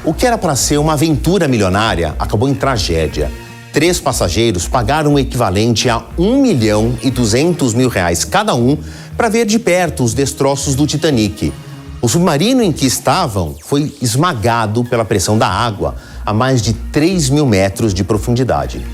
O que era para ser uma aventura milionária acabou em tragédia. 3 passageiros pagaram o equivalente a R$1.200.000 cada um para ver de perto os destroços do Titanic. O submarino em que estavam foi esmagado pela pressão da água a mais de 3.000 metros de profundidade.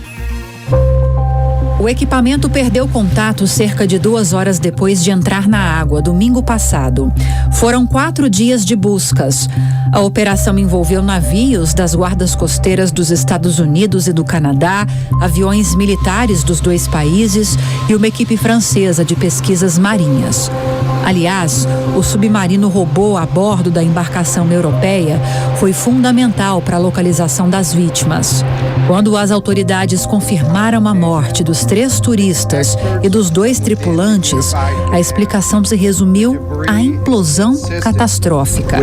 O equipamento perdeu contato cerca de 2 horas depois de entrar na água, domingo passado. Foram 4 dias de buscas. A operação envolveu navios das guardas costeiras dos Estados Unidos e do Canadá, aviões militares dos 2 países e uma equipe francesa de pesquisas marinhas. Aliás, o submarino robô a bordo da embarcação europeia foi fundamental para a localização das vítimas. Quando as autoridades confirmaram a morte dos 3 turistas e dos 2 tripulantes, a explicação se resumiu à implosão catastrófica.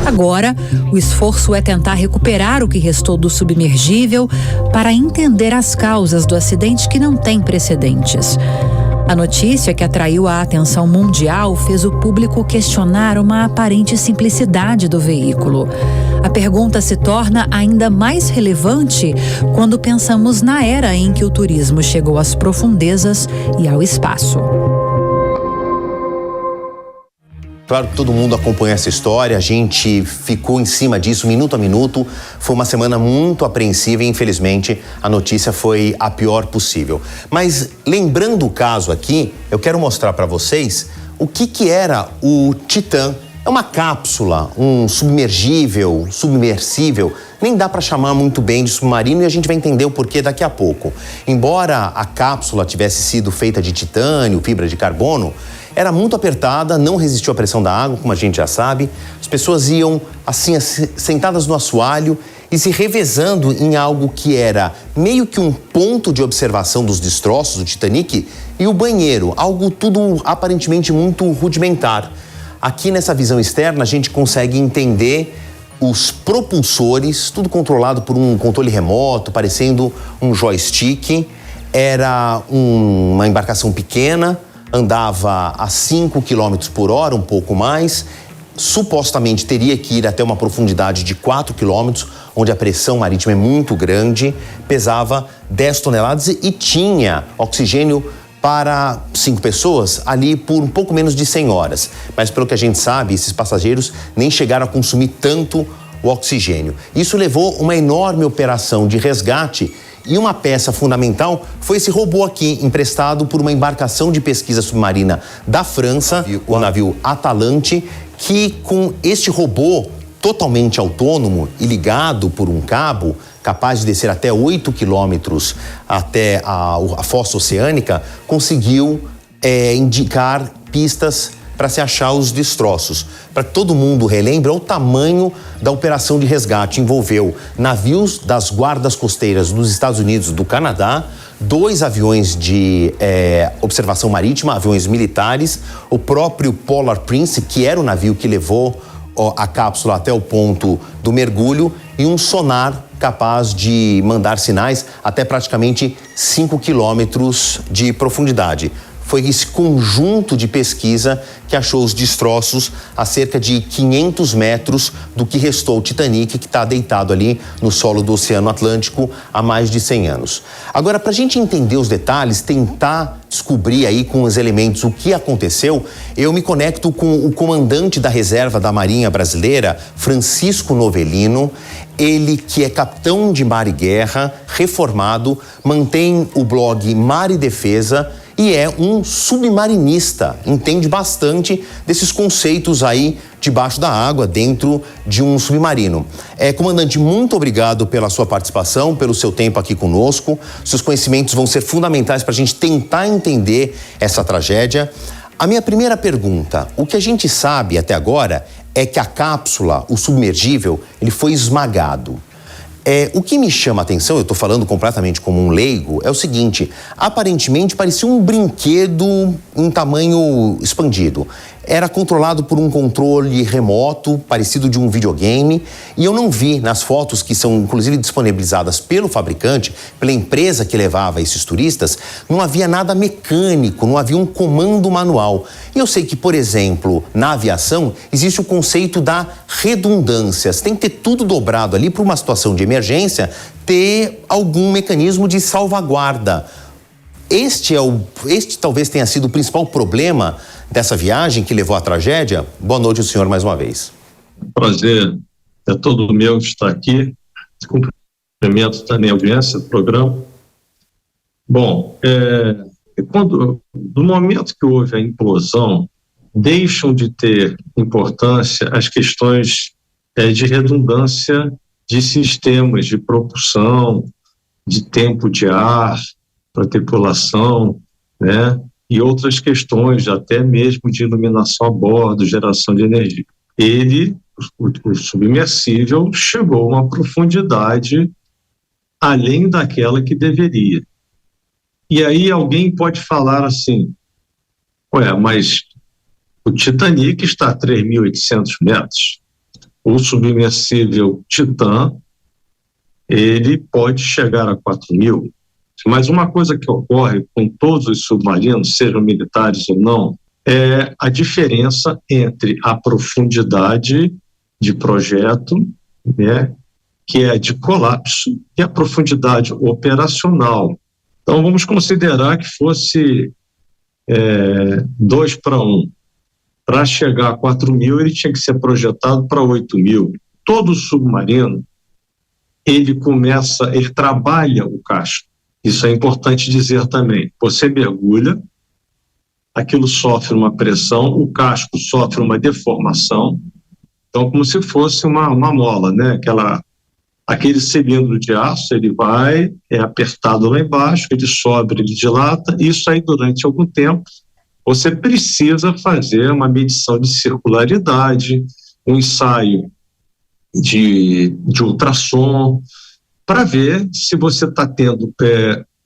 Agora, o esforço é tentar recuperar o que restou do submergível para entender as causas do acidente que não tem precedentes. A notícia que atraiu a atenção mundial fez o público questionar uma aparente simplicidade do veículo. A pergunta se torna ainda mais relevante quando pensamos na era em que o turismo chegou às profundezas e ao espaço. Claro que todo mundo acompanhou essa história, a gente ficou em cima disso minuto a minuto. Foi uma semana muito apreensiva e, infelizmente, a notícia foi a pior possível. Mas, lembrando o caso aqui, eu quero mostrar para vocês o que era o Titã. É uma cápsula, um submersível, nem dá para chamar muito bem de submarino e a gente vai entender o porquê daqui a pouco. Embora a cápsula tivesse sido feita de titânio, fibra de carbono, era muito apertada, não resistiu à pressão da água, como a gente já sabe. As pessoas iam assim, sentadas no assoalho e se revezando em algo que era meio que um ponto de observação dos destroços do Titanic e o banheiro, algo tudo aparentemente muito rudimentar. Aqui nessa visão externa a gente consegue entender os propulsores, tudo controlado por um controle remoto, parecendo um joystick. Era uma embarcação pequena, andava a 5 km por hora, um pouco mais. Supostamente teria que ir até uma profundidade de 4 km, onde a pressão marítima é muito grande, pesava 10 toneladas e tinha oxigênio para 5 pessoas ali por um pouco menos de 100 horas. Mas pelo que a gente sabe, esses passageiros nem chegaram a consumir tanto o oxigênio. Isso levou uma enorme operação de resgate e uma peça fundamental foi esse robô aqui, emprestado por uma embarcação de pesquisa submarina da França, o navio Atalante, que com este robô totalmente autônomo e ligado por um cabo, capaz de descer até 8 quilômetros até a fossa oceânica, conseguiu indicar pistas para se achar os destroços. Para que todo mundo relembre, o tamanho da operação de resgate envolveu navios das guardas costeiras dos Estados Unidos e do Canadá, 2 aviões de observação marítima, aviões militares, o próprio Polar Prince, que era o navio que levou a cápsula até o ponto do mergulho, e um sonar capaz de mandar sinais até praticamente 5 quilômetros de profundidade. Foi esse conjunto de pesquisa que achou os destroços a cerca de 500 metros do que restou o Titanic, que está deitado ali no solo do Oceano Atlântico há mais de 100 anos. Agora, para a gente entender os detalhes, tentar descobrir aí com os elementos o que aconteceu, eu me conecto com o comandante da reserva da Marinha Brasileira, Francisco Novellino. Ele que é capitão de mar e guerra, reformado, mantém o blog Mar e Defesa e é um submarinista, entende bastante desses conceitos aí debaixo da água, dentro de um submarino. Comandante, muito obrigado pela sua participação, pelo seu tempo aqui conosco. Seus conhecimentos vão ser fundamentais para a gente tentar entender essa tragédia. A minha primeira pergunta, o que a gente sabe até agora é que a cápsula, o submergível, ele foi esmagado. O que me chama a atenção, eu estou falando completamente como um leigo, é o seguinte: aparentemente parecia um brinquedo em tamanho expandido. era controlado por um controle remoto, parecido de um videogame, e eu não vi nas fotos que são inclusive disponibilizadas pelo fabricante, pela empresa que levava esses turistas, não havia nada mecânico, não havia um comando manual. E eu sei que, por exemplo, na aviação existe o conceito da redundância. Você tem que ter tudo dobrado ali para uma situação de emergência, ter algum mecanismo de salvaguarda. Este talvez tenha sido o principal problema dessa viagem que levou à tragédia. Boa noite, o senhor, mais uma vez. Prazer é todo meu estar aqui. Cumprimento também a audiência do programa. Bom, do momento que houve a implosão, deixam de ter importância as questões de redundância de sistemas de propulsão, de tempo de ar para tripulação, né? E outras questões, até mesmo de iluminação a bordo, geração de energia. O submersível, chegou a uma profundidade além daquela que deveria. E aí alguém pode falar assim, mas o Titanic está a 3.800 metros. O submersível Titan, ele pode chegar a 4.000. Mas uma coisa que ocorre com todos os submarinos, sejam militares ou não, é a diferença entre a profundidade de projeto, né, que é de colapso, e a profundidade operacional. Então, vamos considerar que fosse 2 para 1. Para chegar a 4.000, ele tinha que ser projetado para 8.000. Todo submarino, ele trabalha o casco. Isso é importante dizer também. Você mergulha, aquilo sofre uma pressão, o casco sofre uma deformação, então como se fosse uma mola, né? Aquele cilindro de aço, ele é apertado lá embaixo, ele sobe, ele dilata, isso aí durante algum tempo você precisa fazer uma medição de circularidade, um ensaio de ultrassom, para ver se você está tendo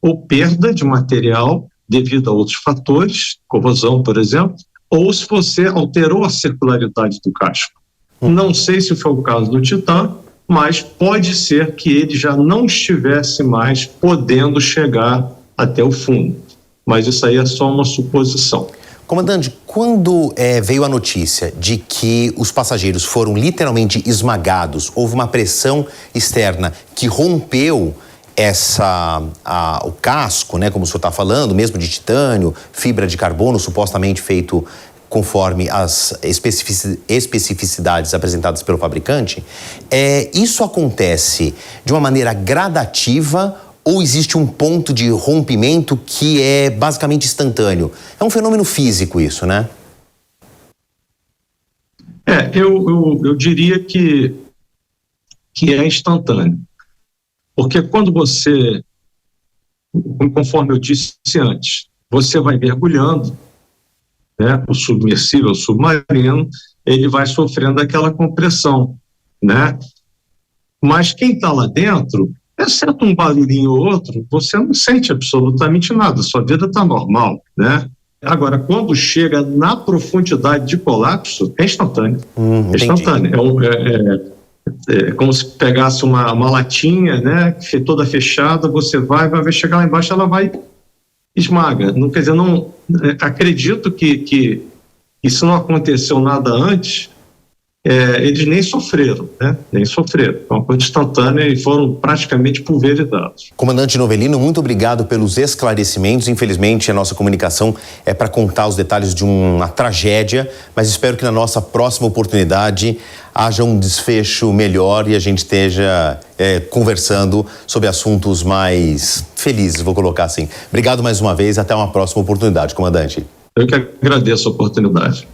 ou perda de material devido a outros fatores, corrosão, por exemplo, ou se você alterou a circularidade do casco. Não sei se foi o caso do Titan, mas pode ser que ele já não estivesse mais podendo chegar até o fundo. Mas isso aí é só uma suposição. Comandante, quando veio a notícia de que os passageiros foram literalmente esmagados, houve uma pressão externa que rompeu o casco, né, como o senhor está falando, mesmo de titânio, fibra de carbono, supostamente feito conforme as especificidades apresentadas pelo fabricante, isso acontece de uma maneira gradativa ou existe um ponto de rompimento que é basicamente instantâneo? É um fenômeno físico isso, né? Eu diria que é instantâneo. Porque quando você, conforme eu disse antes, você vai mergulhando, né, o submersível, o submarino, ele vai sofrendo aquela compressão, né? Mas quem está lá dentro, exceto um barulhinho ou outro, você não sente absolutamente nada, sua vida está normal, né? Agora, quando chega na profundidade de colapso, é instantâneo. É instantâneo. É como se pegasse uma latinha, né, toda fechada, você vai chegar lá embaixo, ela vai esmaga. Não, quer dizer, não acredito que isso não aconteceu nada antes. Eles nem sofreram, né? Nem sofreram. Foi uma coisa instantânea e foram praticamente pulverizados. Comandante Novellino, muito obrigado pelos esclarecimentos. Infelizmente, a nossa comunicação é para contar os detalhes de uma tragédia, mas espero que na nossa próxima oportunidade haja um desfecho melhor e a gente esteja conversando sobre assuntos mais felizes, vou colocar assim. Obrigado mais uma vez, até uma próxima oportunidade, comandante. Eu que agradeço a oportunidade.